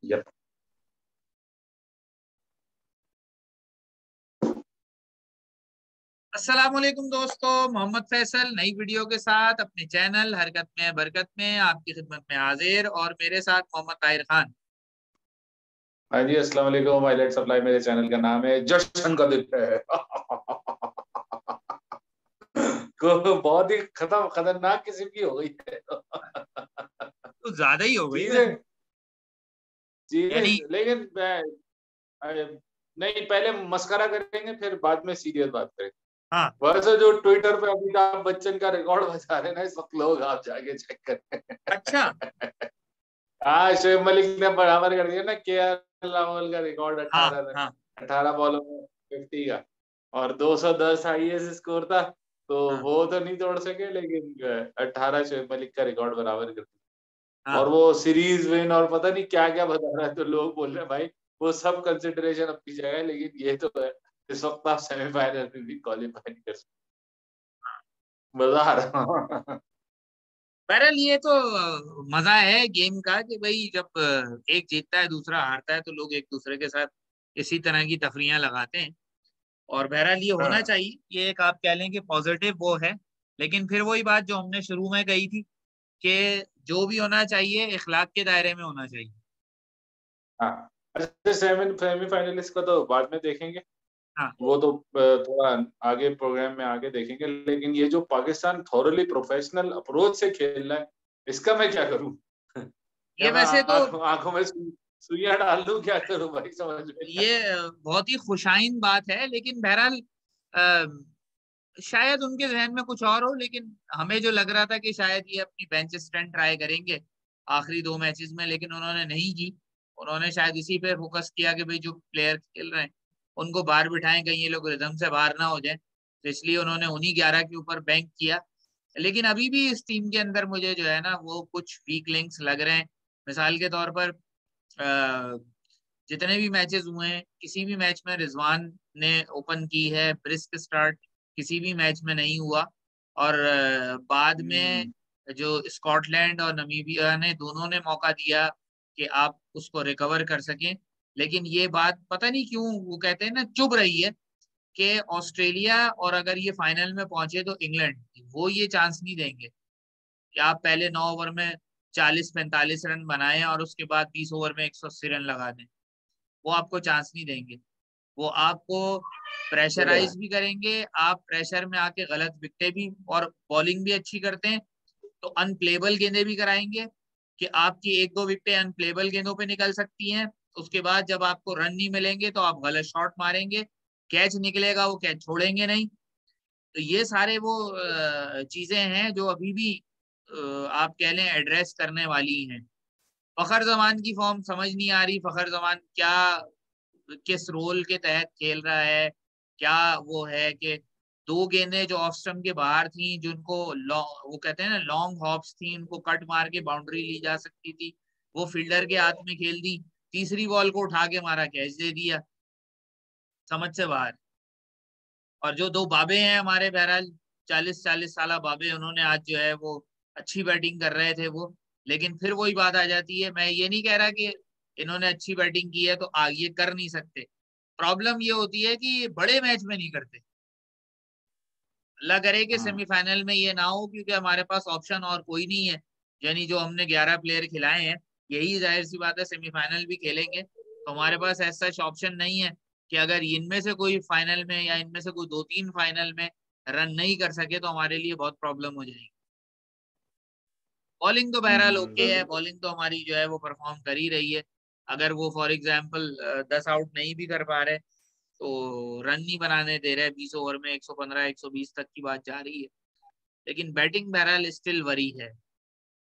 Yup. अस्सलाम वालेकुम दोस्तों, मोहम्मद फैसल नई वीडियो के साथ अपने चैनल हरकत में बरकत में आपकी खिदमत में हाजिर और मेरे साथ मोहम्मद ताहिर खान। हाँ जी, अस्सलाम वालेकुम। हाईलाइट सप्लाई मेरे चैनल का नाम है। जश्न का दिन है। को बहुत ही खतरनाक किस्म की हो गई है। तो ज्यादा ही हो गई चीजें वैसे। यानी चीजें लेकिन नहीं, पहले मस्करा करेंगे फिर बाद में सीरियस बात करेंगे। हाँ। वैसे जो ट्विटर पे अमिताभ बच्चन का रिकॉर्ड बजा रहे हैं ना इस वक्त, लोग आप जाके चेक अच्छा। करें। हाँ, शोएब मलिक ने बराबर कर दिया ना के एल राहुल का रिकॉर्ड। हाँ 18 हाँ 18 बॉलों में 50 का और 210 आईएएस स्कोर था। तो हाँ वो तो नहीं तोड़ सके, लेकिन 18 शोएब मलिक का रिकॉर्ड बराबर कर दिया। हाँ। और वो सीरीज विन और पता नहीं क्या क्या बता रहा है, तो लोग बोल रहे हैं भाई वो सब कंसिडरेशन अपनी जगह है, लेकिन ये तो है इस वक्त आप सेमीफाइनल में भी क्वालिफाई नहीं कर सकते। मजा आ रहा। बहरहाल ये तो मजा है गेम का कि भाई जब एक जीतता है दूसरा हारता है तो लोग एक दूसरे के साथ इसी तरह की तफरियां लगाते हैं। और बहरहाल ये होना हाँ चाहिए, ये एक आप कह लें कि पॉजिटिव वो है। लेकिन फिर वही बात जो हमने शुरू में कही थी कि जो भी होना चाहिए इखलाक के दायरे में होना चाहिए। हाँ। अच्छा, सेमीफाइनलिस्ट को तो बाद में देखेंगे। हाँ। वो तो थोड़ा आगे प्रोग्राम में आगे देखेंगे, लेकिन ये जो पाकिस्तान थॉरली प्रोफेशनल अप्रोच से खेल रहा है, इसका मैं क्या करूं? ये क्या मैं वैसे तो आंखों में सुइयां डाल दूं? क्या करूं भाई, समझ में नहीं ये बहुत ही खुशाइन बात है, लेकिन बहरहाल शायद उनके जहन में कुछ और हो। लेकिन हमें जो लग रहा था कि शायद ये अपनी बेंच स्ट्रेंथ ट्राई करेंगे आखिरी दो मैचेस में, लेकिन उन्होंने नहीं की। उन्होंने शायद इसी पे फोकस किया कि भाई जो प्लेयर खेल रहे हैं उनको बाहर बिठाएं, कहीं ये लोग रिदम से बाहर ना हो जाए। तो इसलिए उन्होंने उन्हीं 11 के ऊपर बैंक किया। लेकिन अभी भी इस टीम के अंदर मुझे जो है ना वो कुछ वीक लिंक्स लग रहे हैं। मिसाल के तौर पर जितने भी मैचेस हुए हैं किसी भी मैच में रिजवान ने ओपन की है, ब्रिस्क स्टार्ट किसी भी मैच में नहीं हुआ। और बाद में हम्म। जो स्कॉटलैंड और नमीबिया ने दोनों ने मौका दिया कि आप उसको रिकवर कर सकें। लेकिन ये बात पता नहीं क्यों वो कहते हैं ना चुभ रही है कि ऑस्ट्रेलिया और अगर ये फाइनल में पहुंचे तो इंग्लैंड वो ये चांस नहीं देंगे कि आप पहले 9 ओवर में 40-45 रन बनाएं और उसके बाद 20 ओवर में 180 रन लगा दें। वो आपको चांस नहीं देंगे। वो आपको ये तो है। प्रेशराइज भी करेंगे, आप प्रेशर में आके गलत विकेटें भी और बॉलिंग भी अच्छी करते हैं तो अनप्लेबल गेंदें भी कराएंगे कि आपकी एक दो विकेटें अनप्लेबल गेंदों पे निकल सकती हैं। उसके बाद जब आपको रन नहीं मिलेंगे तो आप गलत शॉट मारेंगे, कैच निकलेगा वो कैच छोड़ेंगे नहीं। तो ये सारे वो चीजें हैं जो अभी भी आप कह लें एड्रेस करने वाली हैं। फखर जमान की फॉर्म समझ नहीं आ रही, फखर जमान क्या किस रोल के तहत खेल रहा है। क्या वो है कि दो गेंदें जो ऑफ स्टंप के बाहर थी जिनको वो कहते हैं ना लॉन्ग हॉप्स थी, उनको कट मार के बाउंड्री ली जा सकती थी, वो फील्डर के हाथ में खेल दी। तीसरी बॉल को उठा के मारा, कैच दे दिया, समझ से बाहर। और जो दो बाबे हैं हमारे, बहरहाल 40-40 साल बाबे, उन्होंने आज जो है वो अच्छी बैटिंग कर रहे थे वो। लेकिन फिर वही बात आ जाती है, मैं ये नहीं कह रहा कि इन्होंने अच्छी बैटिंग की है तो आगे कर नहीं सकते। प्रॉब्लम ये होती है कि ये बड़े मैच में नहीं करते। अल्लाह करे कि हाँ। सेमीफाइनल में ये ना हो, क्योंकि हमारे पास ऑप्शन और कोई नहीं है। यानी जो हमने 11 प्लेयर खिलाए हैं यही जाहिर सी बात है सेमीफाइनल भी खेलेंगे, तो हमारे पास ऐसा ऑप्शन नहीं है कि अगर इनमें से कोई फाइनल में या इनमें से कोई दो तीन फाइनल में रन नहीं कर सके तो हमारे लिए बहुत प्रॉब्लम हो जाएगी। बॉलिंग तो बहरहाल ओके है, बिल्कुल। बॉलिंग तो हमारी जो है वो परफॉर्म कर ही रही है। अगर वो फॉर एग्जाम्पल 10 आउट नहीं भी कर पा रहे तो रन नहीं बनाने दे रहे, 20 ओवर में 115-120 तक की बात जा रही है। लेकिन बैटिंग बहरहाल स्टिल वरी है,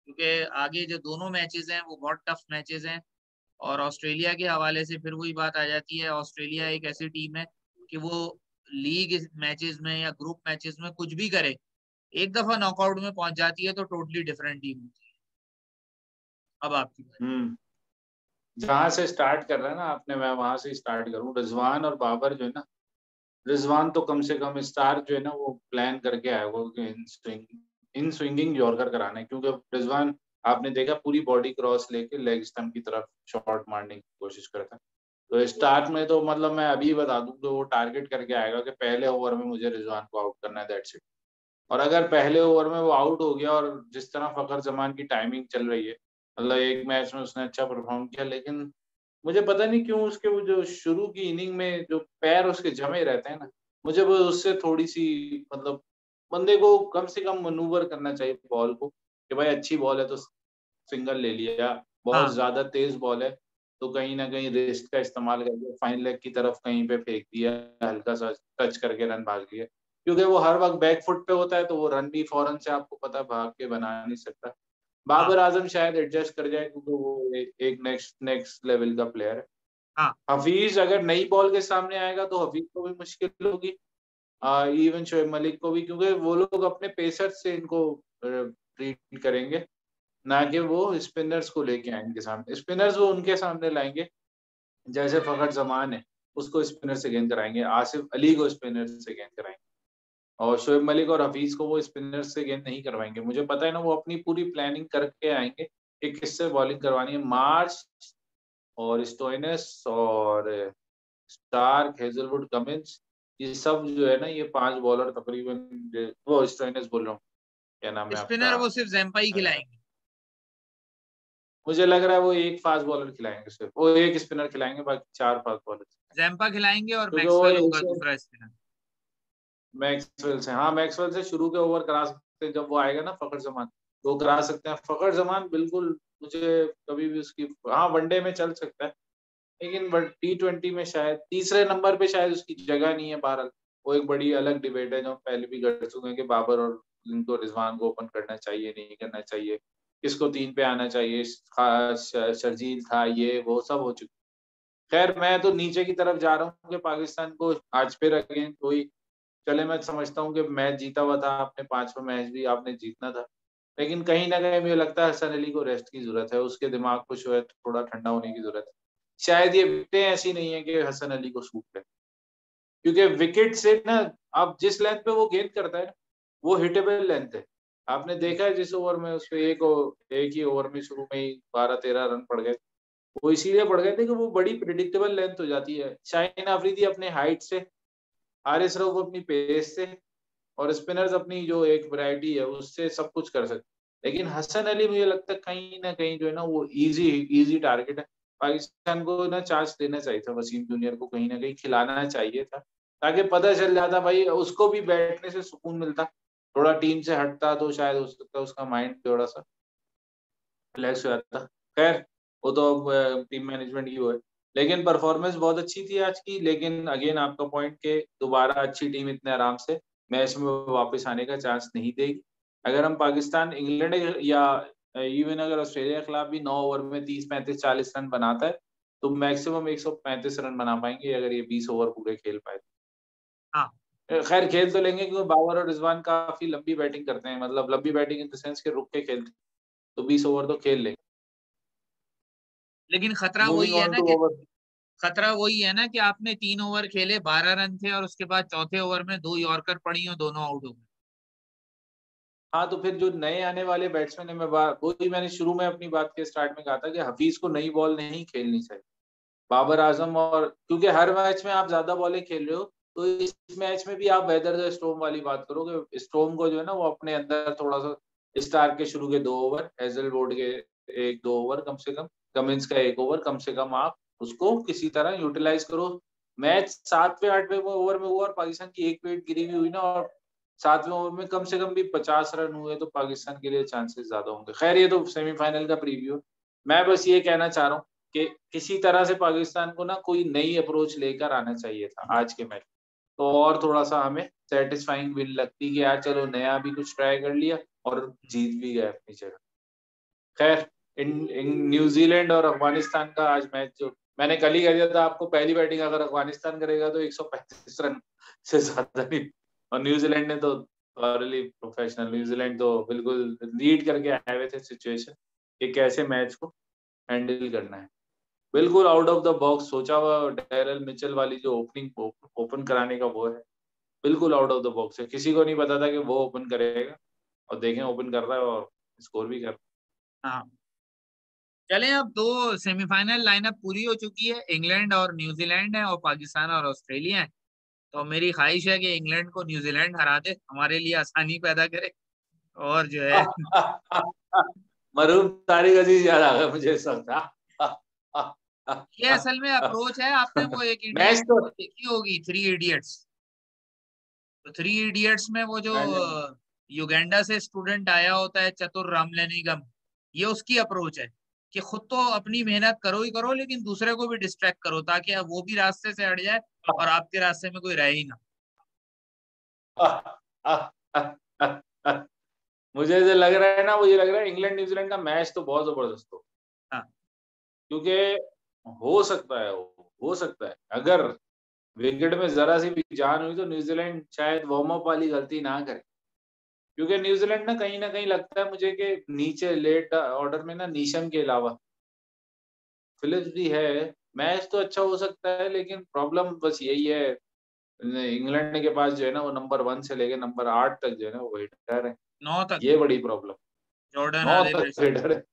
क्योंकि आगे जो दोनों मैचेस हैं वो बहुत टफ मैचेस हैं। और ऑस्ट्रेलिया के हवाले से फिर वही बात आ जाती है, ऑस्ट्रेलिया एक ऐसी टीम है कि वो लीग मैचेस में या ग्रुप मैचेस में कुछ भी करे, एक दफा नॉकआउट में पहुंच जाती है तो टोटली डिफरेंट टीम होती है। अब आपकी बारी। हम्म। जहां से स्टार्ट कर रहा है ना आपने, मैं वहां से स्टार्ट करूं। रिजवान और बाबर जो है ना, रिजवान तो कम से कम स्टार जो है ना वो प्लान करके आया होगा कि इन स्विंगिंग यॉर्कर कराना है, क्योंकि रिजवान आपने देखा पूरी बॉडी क्रॉस लेके लेग स्टंप की तरफ शॉट मारने की कोशिश करता है। तो स्टार्ट में तो मतलब मैं अभी बता दूं तो वो टारगेट करके आएगा कि पहले ओवर में मुझे रिजवान को आउट करना है, दैट्स इट। और अगर पहले ओवर में वो आउट हो गया, और जिस तरह फखर जमान की टाइमिंग चल रही है, मतलब एक मैच में उसने अच्छा परफॉर्म किया, लेकिन मुझे पता नहीं क्यों उसके वो जो शुरू की इनिंग में जो पैर उसके जमे रहते हैं ना, मुझे वो उससे थोड़ी सी मतलब बंदे को कम से कम मनूवर करना चाहिए बॉल को, कि भाई अच्छी बॉल है तो सिंगल ले लिया, बहुत हाँ ज्यादा तेज बॉल है तो कहीं ना कहीं रिस्ट का इस्तेमाल करके फाइन लेग की तरफ कहीं पे फेंक दिया, हल्का सा टच करके रन भाग लिया, क्योंकि वो हर वक्त बैक फुट पे होता है तो वो रन भी फौरन से आपको पता है भाग के बना नहीं सकता। हाँ बाबर आजम शायद एडजस्ट कर जाए क्योंकि वो एक नेक्स्ट नेक्स्ट लेवल का प्लेयर है। हाँ हफीज अगर नई बॉल के सामने आएगा तो हफीज को भी मुश्किल होगी, इवन शोएब मलिक को भी, क्योंकि वो लोग अपने पेसर से इनको ट्रीट करेंगे, ना कि वो स्पिनर्स को लेके आएंगे सामने। स्पिनर्स वो उनके सामने लाएंगे जैसे फखर जमान है, उसको स्पिनर से गेंद कराएंगे, आसिफ अली को स्पिनर से गेंद कराएंगे, और शोएब मलिक और हफीज को वो स्पिनर से गेंद नहीं करवाएंगे। मुझे पता है ना, वो अपनी पूरी प्लानिंग करके आएंगे कि किससे बॉलिंग करवानी है। मार्श और स्टोइनिस और स्टार्क, हेजलवुड, कमिंस, ये सब जो है ना, ये 5 बॉलर तकरीबन, वो स्टोइनिस बोल रहा हूँ, क्या नाम है स्पिनर आपका, वो सिर्फ जैम्पा ही खिलाएंगे। मुझे लग रहा है वो एक फास्ट बॉलर खिलाएंगे, सिर्फ वो एक स्पिनर खिलाएंगे, बाकी 4 फास्ट बॉलर, जैम्पा खिलाएंगे और क्योंकि वो मैक्सवेल होगा ऐसे दूसरा स्पिनर। मैक्सवेल से, हाँ मैक्सवेल से शुरू के ओवर करा सकते हैं, जब वो आएगा ना फखर जमान, वो करा सकते हैं। फखर जमान बिल्कुल मुझे कभी भी उसकी, हाँ वनडे में चल सकता है, लेकिन T20 में शायद तीसरे नंबर पे शायद उसकी जगह नहीं है। बहरहाल वो एक बड़ी अलग डिबेट है जो हम पहले भी कर चुके हैं कि बाबर और इनको रिजवान को ओपन करना चाहिए नहीं करना चाहिए, किसको 3 पे आना चाहिए, शर्जील था, ये वो सब हो चुका। खैर मैं तो नीचे की तरफ जा रहा हूँ कि पाकिस्तान को आज फिर अगेन कोई, चले मैं समझता हूँ कि मैच जीता हुआ था आपने, 5वां मैच भी आपने जीतना था, लेकिन कहीं ना कहीं मुझे लगता है हसन अली को रेस्ट की जरूरत है, उसके दिमाग को जो है थोड़ा ठंडा होने की जरूरत है। शायद ये विकेटें ऐसी नहीं है कि हसन अली को सूट करे, क्योंकि विकेट से ना, आप जिस लेंथ पे वो गेंद करता है वो हिटेबल लेंथ है। आपने देखा है जिस ओवर में उस पे एक ही ओवर में शुरू में ही 12-13 रन पड़ गए, वो इसीलिए पड़ गए थे कि वो बड़ी प्रिडिक्टेबल लेंथ हो जाती है। शाहीन अफरीदी अपने हाइट से, हारिस रऊफ अपनी पेस से, और स्पिनर्स अपनी जो एक वैरायटी है उससे सब कुछ कर सकते, लेकिन हसन अली मुझे लगता है कहीं ना कहीं जो है ना वो इजी इजी टारगेट है। पाकिस्तान को ना चांस देना चाहिए था, वसीम जूनियर को कहीं ना कहीं खिलाना चाहिए था, ताकि पता चल जाता भाई, उसको भी बैठने से सुकून मिलता, थोड़ा टीम से हटता तो शायद हो सकता है उसका माइंड थोड़ा सा रिलैक्स हो जाता। खैर वो तो अब टीम मैनेजमेंट की वो है, लेकिन परफॉर्मेंस बहुत अच्छी थी आज की। लेकिन अगेन आपका पॉइंट के दोबारा अच्छी टीम इतने आराम से मैच में वापस आने का चांस नहीं देगी। अगर हम पाकिस्तान इंग्लैंड या इवन अगर ऑस्ट्रेलिया के खिलाफ भी 9 ओवर में 30-35-40 रन बनाता है, तो मैक्सिमम 135 रन बना पाएंगे अगर ये 20 ओवर पूरे खेल पाए। हाँ खैर खेल तो लेंगे क्योंकि बाबर और रिजवान काफी लंबी बैटिंग करते हैं, मतलब लंबी बैटिंग इन द सेंस के रुक के खेलते हैं, तो 20 ओवर तो खेल लेंगे। लेकिन खतरा मूविंग वही है ऑन ना टू कि, ओवर, खतरा वही है ना कि आपने 3 ओवर खेले, 12 रन थे, और उसके बाद चौथे ओवर में 2 यॉर्कर पड़ी और दोनों आउट हो गए। हाँ तो फिर जो नए आने वाले बैट्समैन है, मैं वही मैंने शुरू में अपनी बात के स्टार्ट में कहा था कि हफीज को नई बॉल नहीं खेलनी चाहिए। बाबर आजम, और क्योंकि हर मैच में आप ज्यादा बॉलें खेल रहे हो, तो इस मैच में भी आप वेदर द स्टॉर्म वाली बात करोगे, स्टॉर्म को जो है ना वो अपने अंदर थोड़ा सा, स्टार के शुरू के 2 ओवर, हेजलवुड के 1-2 ओवर कम से कम, कमिंस का 1 ओवर कम से कम, आप उसको किसी तरह यूटिलाइज करो। मैच 7वें 8वें ओवर में हुआ और पाकिस्तान की एक विकेट गिरी हुई हुई ना, और 7वें ओवर में कम से कम भी 50 रन हुए तो पाकिस्तान के लिए चांसेस ज्यादा होंगे। खैर ये तो सेमीफाइनल का प्रीव्यू। मैं बस ये कहना चाह रहा हूँ कि किसी तरह से पाकिस्तान को ना कोई नई अप्रोच लेकर आना चाहिए था आज के मैच, तो और थोड़ा सा हमें सेटिस्फाइंग विन लगती कि यार चलो नया भी कुछ ट्राई कर लिया और जीत भी गए अपनी जगह। खैर इन न्यूजीलैंड और अफगानिस्तान का आज मैच जो मैंने कल ही कह दिया था आपको, पहली बैटिंग अगर अफगानिस्तान करेगा तो 135 रन से ज्यादा नहीं, और न्यूजीलैंड ने तो थॉरली प्रोफेशनल, न्यूजीलैंड तो बिल्कुल लीड करके आए हुए थे सिचुएशन कि कैसे मैच को हैंडल करना है। बिल्कुल आउट ऑफ द बॉक्स सोचा हुआ डैरल मिचेल वाली जो ओपनिंग ओपन कराने का वो है, बिल्कुल आउट ऑफ द बॉक्स है, किसी को नहीं पता था कि वो ओपन करेगा, और देखें ओपन कर रहा है और स्कोर भी कर रहा है। हाँ, चलें अब दो सेमीफाइनल लाइनअप पूरी हो चुकी है, इंग्लैंड और न्यूजीलैंड है और पाकिस्तान और ऑस्ट्रेलिया है। तो मेरी ख्वाहिश है कि इंग्लैंड को न्यूजीलैंड हरा दे, हमारे लिए आसानी पैदा करे, और जो है मरूम तारिक अजीज याद आ गया मुझे इस वक्त। ये असल में अप्रोच है। आपने वो एक मैच इंडियन तो देखी होगी, 3 इडियट्स। तो 3 इडियट्स में वो जो मैंने युगांडा से स्टूडेंट आया होता है, चतुर रामलेनिगम, ये उसकी अप्रोच है कि खुद तो अपनी मेहनत करो ही करो, लेकिन दूसरे को भी डिस्ट्रैक्ट करो, ताकि वो भी रास्ते से हट जाए और आपके रास्ते में कोई रहे ही ना। मुझे जो लग रहा है ना, वो ये लग रहा है इंग्लैंड न्यूजीलैंड का मैच तो बहुत जबरदस्त हो, हाँ, क्योंकि हो सकता है, हो सकता है अगर विकेट में जरा सी भी जान हुई तो न्यूजीलैंड शायद वार्म अप वाली गलती ना करे, क्योंकि न्यूजीलैंड ना कहीं लगता है मुझे कि नीचे लेट ऑर्डर में ना नीशम के अलावा फिलिप्स भी है। मैच तो अच्छा हो सकता है, लेकिन प्रॉब्लम बस यही है, इंग्लैंड के पास जो है ना वो नंबर 1 से लेके नंबर 8 तक जो है ना वो हिटर है। 9 तक ये बड़ी प्रॉब्लम, जॉर्डन 9 आदिल तक ऋषभ, हिटर है।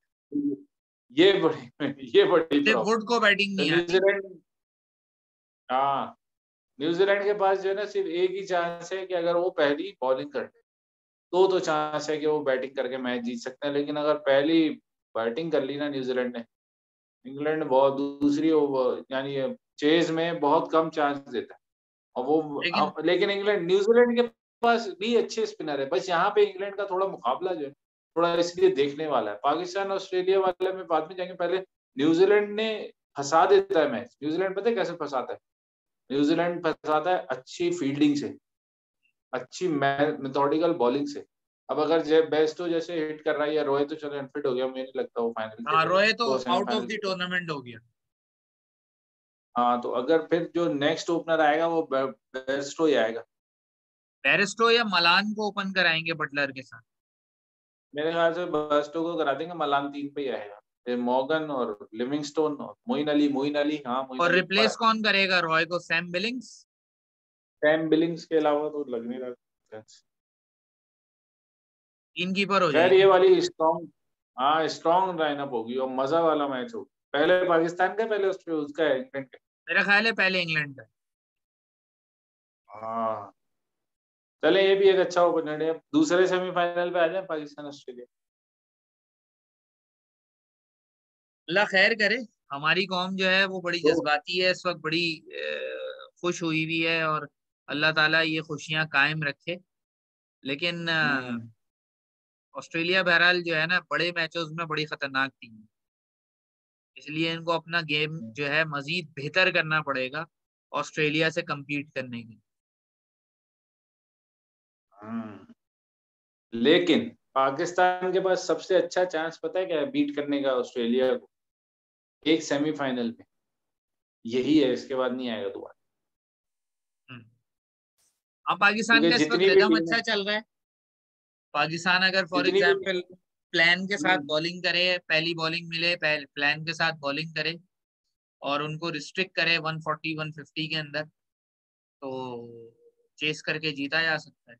ये बड़ी सिर्फ प्रॉब्लम। वुड को बैटिंग तो नहीं आती। न्यूजीलैंड, हाँ, न्यूजीलैंड के पास जो है ना सिर्फ एक ही चांस है कि अगर वो पहली बॉलिंग कर ले तो चांस है कि वो बैटिंग करके मैच जीत सकते हैं, लेकिन अगर पहली बैटिंग कर ली ना न्यूजीलैंड ने, इंग्लैंड बहुत दूसरी ओवर यानी चेज में बहुत कम चांस देता है। और वो लेकिन लेकिन इंग्लैंड न्यूजीलैंड के पास भी अच्छे स्पिनर है, बस यहाँ पे इंग्लैंड का थोड़ा मुकाबला जो है थोड़ा इसलिए देखने वाला है। पाकिस्तान ऑस्ट्रेलिया वाले में बाद में जाएंगे, पहले न्यूजीलैंड ने फंसा देता है मैच। न्यूजीलैंड पता है कैसे फंसाता है? न्यूजीलैंड फंसाता है अच्छी फील्डिंग से, अच्छी मेथोडिकल बॉलिंग से। अब अगर बेस्टो जैसे हिट कर रहा है, या रोहित तो चलो अनफिट हो गया, मुझे नहीं लगता वो फाइनल हाँ, खेलेगा, रोए तो वो आउट ऑफ सेमीफाइनल द खेलेगा। टूर्नामेंट हो गया। हाँ, तो अगर फिर जो नेक्स्ट ओपनर आएगा वो बेस्टो ही आएगा। पेरिस्टो या मलान को ओपन कराएंगे बटलर के साथ। मेरे ख्याल से बेस्टो को करा देंगे, मलान 3 पे ही आएगा, फिर मॉर्गन और लिविंगस्टोन और मोइन अली, हाँ मोइन और अली ऊपर रिप्लेस है। कौन करेगा रॉय को? Sam Billings. सैम बिलिंग्स के अलावा तो लग नहीं रहा। तीन कीपर हो खैर ये जाएंगे। वाली स्ट्रॉन्ग, हाँ स्ट्रॉन्ग लाइनअप होगी और मजा वाला मैच होगा। पहले पाकिस्तान का, पहले उसका है इंग्लैंड का। मेरा ख्याल है पहले इंग्लैंड का। हाँ, चले ये भी एक अच्छा ओपनर है। दूसरे सेमीफाइनल पे आ जाए पाकिस्तान ऑस्ट्रेलिया। अल्लाह खैर करे। हमारी कौम जो है वो बड़ी तो जज्बाती है इस वक्त, बड़ी खुश हुई भी है, और अल्लाह ताला ये खुशियां कायम रखे। लेकिन हम्म ऑस्ट्रेलिया बहरहाल जो है ना, बड़े मैचों में बड़ी खतरनाक टीम है, इसलिए इनको अपना गेम जो है मजीद बेहतर करना पड़ेगा ऑस्ट्रेलिया से compete करने की। हम्म। लेकिन पाकिस्तान के पास सबसे अच्छा चांस पता है क्या है बीट करने का ऑस्ट्रेलिया को? एक सेमीफाइनल में, यही है, इसके बाद नहीं आएगा दोबारा। हम्म। अब पाकिस्तान क्योंकि का इस वक्त जितनी भी रिदम टीमें, अच्छा चल रहा है। पाकिस्तान अगर फॉर जितनी भी एग्जांपल प्लान के साथ हम्म, बॉलिंग करे, पहली बॉलिंग मिले, प्लान के साथ बॉलिंग करे और उनको रिस्ट्रिक्ट करे 140 150 के अंदर, तो चेस करके जीता जा सकता है।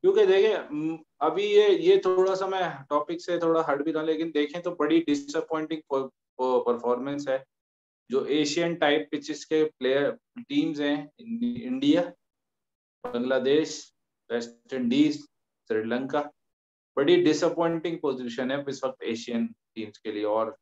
क्योंकि देखें अभी ये थोड़ा सा मैं टॉपिक से थोड़ा हट भी रहा हूं, लेकिन देखें तो बड़ी डिसअपॉइंटिंग परफॉर्मेंस है जो एशियन टाइप पिचेस के प्लेयर टीम्स हैं। India, Bangladesh, West Indies, Sri Lanka, बड़ी डिसअपॉइंटिंग पोजीशन है इस वक्त एशियन टीम्स के लिए और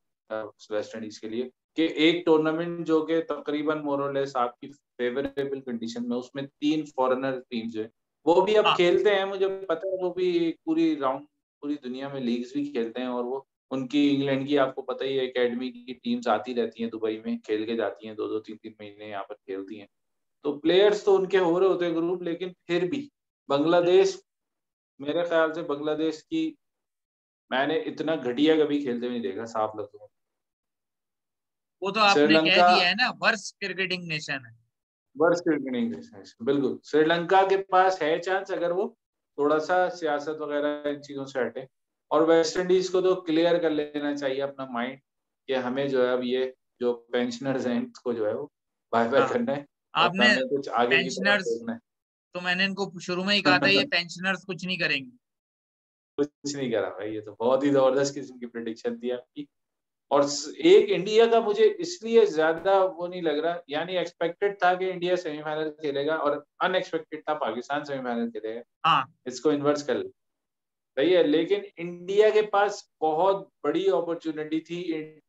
वेस्ट इंडीज के लिए, कि एक टूर्नामेंट जो कि तकरीबन मोरलेस आपकी फेवरेबल कंडीशन में, उसमें 3 फॉरेनर टीम्स है, वो भी अब हाँ, खेलते हैं, मुझे पता है, वो भी पूरी राउंड पूरी दुनिया में लीग्स भी खेलते हैं, और वो उनकी इंग्लैंड की आपको पता ही है एकेडमी की टीम्स आती रहती हैं दुबई में, खेल के जाती हैं, 2 2 3 3 महीने यहाँ पर खेलती हैं। तो प्लेयर्स तो उनके हो रहे होते हैं ग्रुप, लेकिन फिर भी बांग्लादेश, मेरे ख्याल से बांग्लादेश की मैंने इतना घटिया कभी खेलते हुए नहीं देखा, साफ लफ्जों में। वो तो आपने कह श्रीलंका दिया है ना, वर्स्ट क्रिकेटिंग नेशन है। वर्स्ट क्रिकेटिंग नेशन, बिल्कुल श्रीलंका के पास है चांस अगर वो थोड़ा सा सियासत वगैरह इन चीजों से हटे। और वेस्ट इंडीज को तो क्लियर कर लेना चाहिए अपना माइंड कि हमें जो है अब ये जो पेंशनर्स हैं इसको जो है वो बाय बाय हाँ, करना है, और आपने हमें कुछ आगे की तरफ पेंशनर्स, देखना तो मैंने इनको शुरू में ही कहा था, है। ये पेंशनर्स कुछ नहीं करेंगे। कुछ नहीं करा भाई, ये तो बहुत ही जबरदस्त किस्म की प्रेडिक्शन थी आपकी। और एक इंडिया का मुझे इसलिए ज्यादा वो नहीं लग रहा, यानी एक्सपेक्टेड था कि इंडिया सेमीफाइनल खेलेगा और अनएक्सपेक्टेड था पाकिस्तान सेमीफाइनल खेलेगा। हाँ इसको इन्वर्स कर ले, सही है। लेकिन इंडिया के पास बहुत बड़ी अपॉर्चुनिटी थी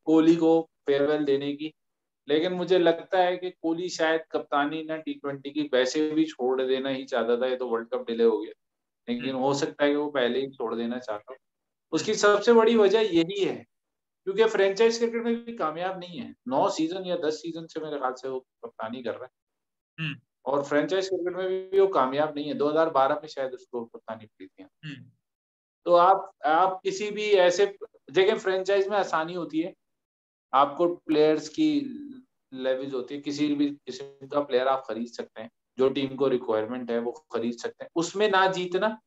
कोहली को फेयरवेल देने की, लेकिन मुझे लगता है कि कोहली शायद कप्तानी ना T20 की वैसे भी छोड़ देना ही चाहता था, ये तो वर्ल्ड कप डिले हो गया, लेकिन हो सकता है कि वो पहले ही छोड़ देना चाहता हो। उसकी सबसे बड़ी वजह यही है क्योंकि फ्रेंचाइज क्रिकेट में भी कामयाब नहीं है, 9 सीजन या 10 सीजन से मेरे ख्याल से वो कप्तानी कर रहा है, हम्म और फ्रेंचाइज क्रिकेट में भी वो कामयाब नहीं है। 2012 में शायद उसको कप्तानी मिली थी। हम्म तो आप किसी भी ऐसे देखिए, फ्रेंचाइज में आसानी होती है, आपको प्लेयर्स की लेवरेज होती है, किसी भी किस्म का प्लेयर आप खरीद सकते हैं, जो टीम को रिक्वायरमेंट है वो खरीद सकते हैं। उसमें ना जीतना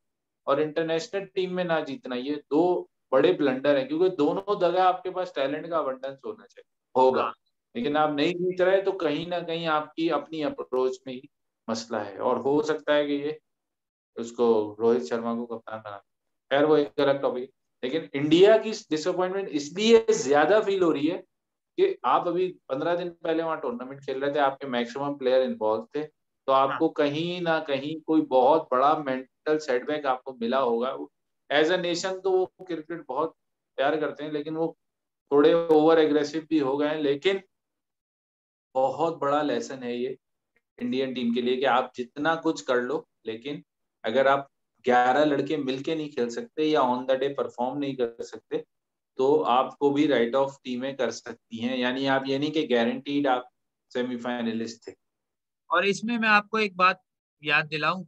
और इंटरनेशनल टीम में ना जीतना, ये दो बड़े ब्लंडर है, क्योंकि दोनों जगह आपके पास टैलेंट का अबंडेंस होना चाहिए, होगा, हाँ लेकिन आप नहीं जीत रहे तो कहीं ना कहीं आपकी अपनी अप्रोच में ही मसला है, और हो सकता है कि ये उसको रोहित शर्मा को कप्तान बना। खैर वो एक अलग टॉपिक। लेकिन इंडिया की डिसअपॉइंटमेंट इसलिए ज्यादा फील हो रही है कि आप अभी 15 दिन पहले वहां टूर्नामेंट खेल रहे थे, आपके मैक्सिमम प्लेयर इन्वॉल्व थे, तो हाँ आपको कहीं ना कहीं कोई बहुत बड़ा मेंटल सेटबैक आपको मिला होगा। एज अ नेशन तो वो क्रिकेट बहुत प्यार करते हैं, लेकिन वो थोड़े ओवर एग्रेसिव भी हो गए हैं। लेकिन बहुत बड़ा लेसन है ये इंडियन टीम के लिए कि आप जितना कुछ कर लो, लेकिन अगर आप 11 लड़के मिलके नहीं खेल सकते या ऑन द डे परफॉर्म नहीं कर सकते, तो आपको भी राइट ऑफ टीमें कर सकती हैं, यानी आप ये नहीं कि गारंटीड आप सेमीफाइनलिस्ट थे। और इसमें मैं आपको एक बात याद दिलाऊं,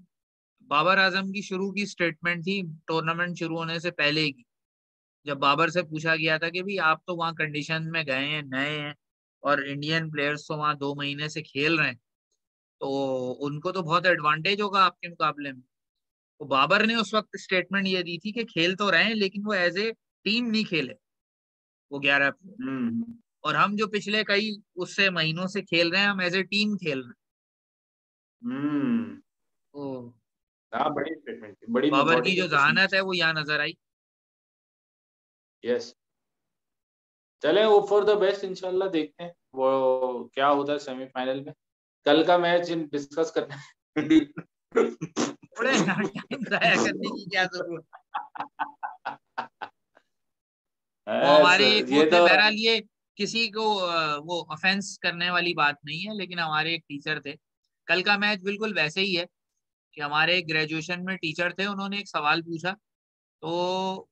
बाबर आजम की शुरू की स्टेटमेंट थी टूर्नामेंट शुरू होने से पहले की, जब बाबर से पूछा गया था कि भाई आप तो वहाँ कंडीशन में गए हैं, नए हैं, और इंडियन प्लेयर्स तो वहाँ 2 महीने से खेल रहे हैं, तो उनको तो बहुत एडवांटेज होगा आपके मुकाबले में। तो बाबर ने उस वक्त स्टेटमेंट ये दी थी कि खेल तो रहे हैं लेकिन वो एज ए टीम नहीं खेले, वो 11 प्लेयर। हम्म और हम जो पिछले कई उससे महीनों से खेल रहे हैं, हम एज ए टीम खेल रहे हैं। हम्म। तो हाँ, बड़ी स्टेटमेंट थी, बड़ी बाबर की जो मेथोडिकल किस्म जहानत की। है वो यहाँ नजर आई। यस, चलें वो फॉर द बेस्ट, इंशाल्लाह देखते हैं वो क्या होता है सेमीफाइनल में। कल का मैच डिस्कस करने थोड़े टाइम जाया करने की क्या जरूरत। वो हमारे एक वो ये थे, तो बहरहाल ये किसी को वो ऑफेंस करने वाली बात नहीं है, लेकिन हमारे एक टीचर थे, कल का मैच बिल्कुल वैसे ही है कि हमारे ग्रेजुएशन में टीचर थे, उन्होंने एक सवाल पूछा, तो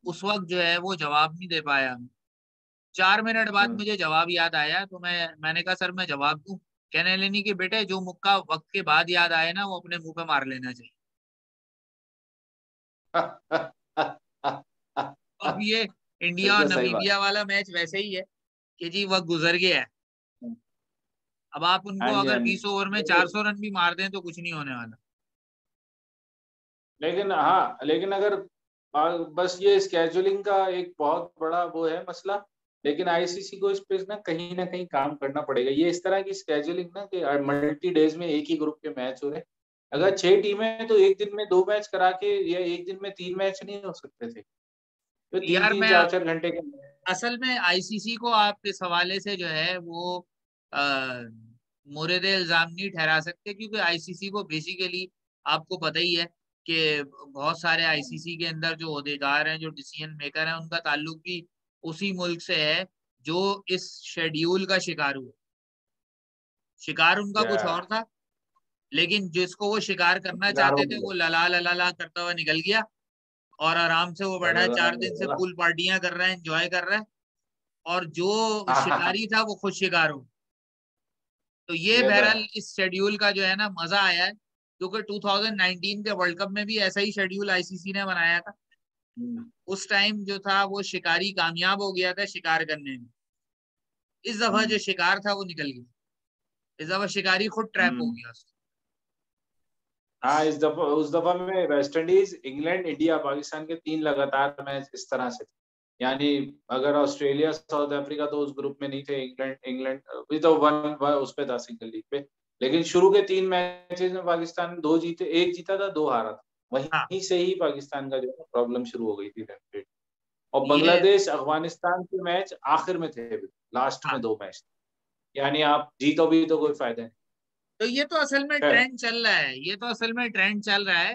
उस वक्त जो है वो जवाब नहीं दे पाया। 4 मिनट बाद मुझे जवाब याद आया, तो मैंने कहा सर मैं जवाब दूं। कहने लेनी कि बेटे जो मुक्का वक्त के बाद याद आए ना वो अपने मुंह पे मार लेना चाहिए। अब ये इंडिया और बिल्कुल सही बात। नमीबिया वाला मैच वैसे ही है कि जी वक्त गुजर गया है। अब आप हाँ उनको जी, हाँ अगर जी। 20 ओवर में 400 रन भी मार दें तो कुछ नहीं होने वाला। लेकिन हाँ, लेकिन अगर बस ये स्केजुलिंग का एक बहुत बड़ा वो है मसला। लेकिन आईसीसी को इस पे ना कहीं काम करना पड़ेगा। ये इस तरह की स्केजुलिंग ना कि मल्टी डेज में एक ही ग्रुप के मैच हो रहे, अगर 6 टीमें हैं तो एक दिन में 2 मैच करा के, या एक दिन में 3 मैच नहीं हो सकते थे, तो तीन यार तीन मैं 4 4 घंटे के मैच। असल में आईसीसी को आप इस हवाले से जो है वो मोरद इल्जाम नहीं ठहरा सकते, क्योंकि आईसीसी को बेसिकली आपको पता ही है कि बहुत सारे आईसीसी के अंदर जो ओहदेदार हैं, जो डिसीजन मेकर हैं, उनका ताल्लुक भी उसी मुल्क से है जो इस शेड्यूल का शिकार हुआ। शिकार उनका कुछ और था, लेकिन जिसको वो शिकार करना शिकार हो चाहते थे वो लला लला करता हुआ निकल गया, और आराम से वो बैठा है 4 दिन से गया। पूल पार्टियां कर रहा है, एंजॉय कर रहा है। और जो शिकारी था वो खुद शिकार हो। तो ये ये तो बहरहाल है। इस शेड्यूल का जो है ना मजा आया है, क्योंकि 2019 के वर्ल्ड कप में भी ऐसा ही शेड्यूल आईसीसी ने बनाया था। हम्म, उस टाइम जो था वो शिकारी कामयाब हो गया था शिकार करने में। इस दफा जो हम्म, शिकार था वो निकल गया, इस दफा शिकारी खुद ट्रैप हो हम्म। गया। हाँ, इस दफा उस दफा में West Indies, England, India, Pakistan के 3 लगातार मैच इस तरह से थे। यानी अगर ऑस्ट्रेलिया, साउथ अफ्रीका तो उस ग्रुप में नहीं थे, इंग्लैंड इंग्लैंड भी तो उस पे था, सिंगल लीग पे। लेकिन शुरू के 3 मैचेस में पाकिस्तान 2 जीते, 1 जीता था, 2 हारा था। वहीं से ही पाकिस्तान का जो है प्रॉब्लम शुरू हो गई थी रन रेट। और ये बांग्लादेश अफगानिस्तान के मैच आखिर में थे, लास्ट में 2 मैच, यानी आप जीतो भी तो कोई फायदा नहीं। तो ये तो असल में खैर, ट्रेंड चल रहा है, ये तो असल में ट्रेंड चल रहा है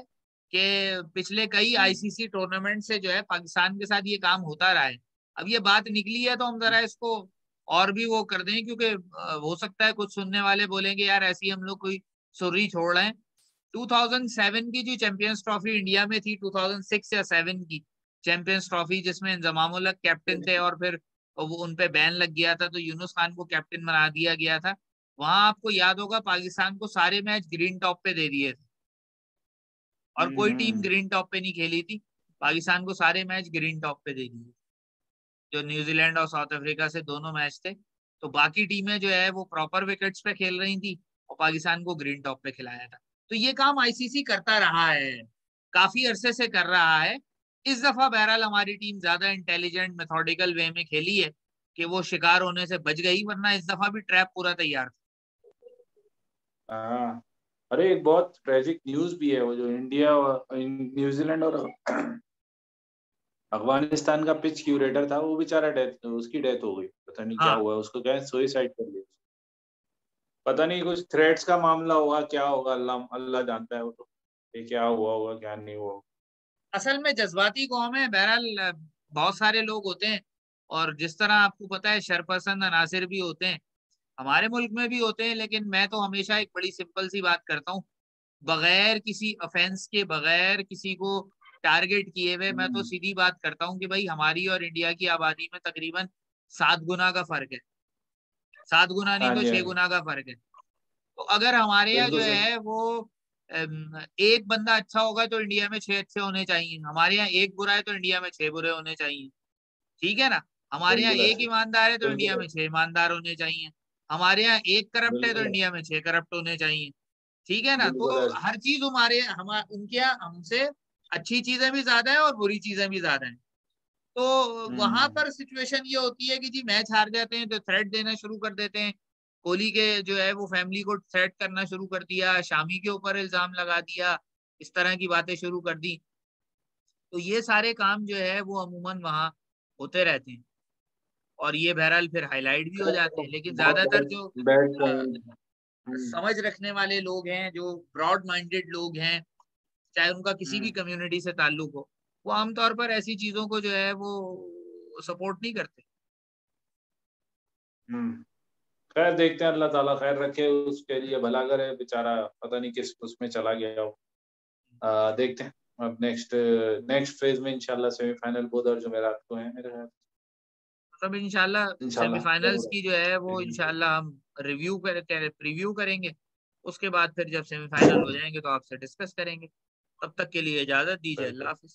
कि पिछले कई आईसीसी टूर्नामेंट से जो है पाकिस्तान के साथ ये काम होता रहा है। अब ये बात निकली है तो हम जरा इसको और भी वो कर दें, क्योंकि हो सकता है कुछ सुनने वाले बोलेंगे यार ऐसी हम लोग कोई सुर्री छोड़ रहे हैं। 2007 की जो चैंपियंस ट्रॉफी इंडिया में थी, 2006 या 7 की चैंपियंस ट्रॉफी, जिसमें इंजमाम उल हक कैप्टन थे और फिर वो उन पे बैन लग गया था तो यूनुस खान को कैप्टन बना दिया गया था। वहां आपको याद होगा पाकिस्तान को सारे मैच ग्रीन टॉप पे दे दिए थे और कोई टीम ग्रीन टॉप पे नहीं खेली थी। पाकिस्तान को सारे मैच ग्रीन टॉप पे दे दिए, जो न्यूजीलैंड और साउथ अफ्रीका से दोनों मैच थे। तो बाकी टीमें जो है वो प्रॉपर विकेट्स पे खेल रही थी और पाकिस्तान को ग्रीन टॉप पे खिलाया था। तो ये काम आईसीसी करता रहा है, काफी अरसे से कर रहा है। इस दफा बहरहाल हमारी टीम ज्यादा इंटेलिजेंट मेथोडिकल वे में खेली है कि वो शिकार होने से बच गई, वरना इस दफा भी ट्रैप पूरा तैयार था। हाँ, अरे एक बहुत ट्रेजिक न्यूज भी है, वो जो इंडिया और न्यूजीलैंड और अफगानिस्तान का पिच क्यूरेटर था, वो बेचारा उसकी डेथ हो गई। पता नहीं क्या हाँ, हुआ उसको, क्या सुसाइड कर लिया। पता नहीं कुछ थ्रेट्स का मामला होगा, क्या होगा, अल्लाह अल्लाह जानता है वो तो, ये क्या हुआ होगा क्या नहीं हुआ। असल में जज्बाती कौम है बहरहाल, बहुत सारे लोग होते हैं और जिस तरह आपको पता है शरपसंद अनासिर भी होते हैं, हमारे मुल्क में भी होते हैं। लेकिन मैं तो हमेशा एक बड़ी सिंपल सी बात करता हूँ, बगैर किसी ऑफेंस के, बगैर किसी को टारगेट किए हुए, मैं तो सीधी बात करता हूँ कि भाई हमारी और इंडिया की आबादी में तकरीबन 7 गुना का फर्क है। 7 गुना नहीं हाँ तो जी, हाँ 6 जी, गुना का फर्क है। तो अगर हमारे यहाँ जो बिल्कुल सही। है वो एक बंदा अच्छा होगा तो इंडिया में 6 अच्छे होने चाहिए, हमारे यहाँ एक बुरा है तो इंडिया में 6 बुरे होने चाहिए। ठीक है ना? हमारे यहाँ बिल्कुल एक ऐसे, ईमानदार है तो इंडिया बिल्कुल में ऐसे, 6 ईमानदार होने चाहिए। हमारे यहाँ एक करप्ट है तो बिल्कुल इंडिया ऐसे, में 6 करप्ट होने चाहिए। ठीक है ना? बिल्कुल तो ऐसे। हर चीज उनके यहाँ हमसे अच्छी चीजें भी ज्यादा है और बुरी चीजें भी ज्यादा है। तो वहां हम्म पर सिचुएशन ये होती है कि जी मैच हार जाते हैं तो थ्रेट देना शुरू कर देते हैं। कोहली के जो है वो फैमिली को थ्रेट करना शुरू कर दिया, शामी के ऊपर इल्जाम लगा दिया, इस तरह की बातें शुरू कर दी। तो ये सारे काम जो है वो अमूमन वहाँ होते रहते हैं और ये बहरहाल फिर हाईलाइट भी हो जाते हैं। लेकिन बहुत ज्यादातर बैड, जो बैड अ, पॉइंट। समझ रखने वाले लोग हैं, जो ब्रॉड माइंडेड लोग हैं, चाहे उनका किसी भी हम्म कम्युनिटी से ताल्लुक हो, वो आमतौर पर ऐसी चीजों को जो है वो सपोर्ट नहीं करते। हम्म खैर देखते हैं, अल्लाह ताला खैर रखे, उसके लिए भला करे बेचारा, पता नहीं किस उसमें चला गया हो। देखते हैं। अब नेक्स्ट नेक्स्ट फेज में इंशाल्लाह सेमीफाइनल बुध और जुमेरात को है मेरे ख्याल सब इंशाल्लाह से। इंशाल्लाह सेमीफाइनल्स जरूर की जो है वो है। इंशाल्लाह हम प्रीव्यू करेंगे। उसके बाद फिर जब सेमीफाइनल हो जाएंगे तो आपसे डिस्कस करेंगे। तब तक के लिए इजाजत दीजिए, बिल्कुल। अल्लाह हाफिज।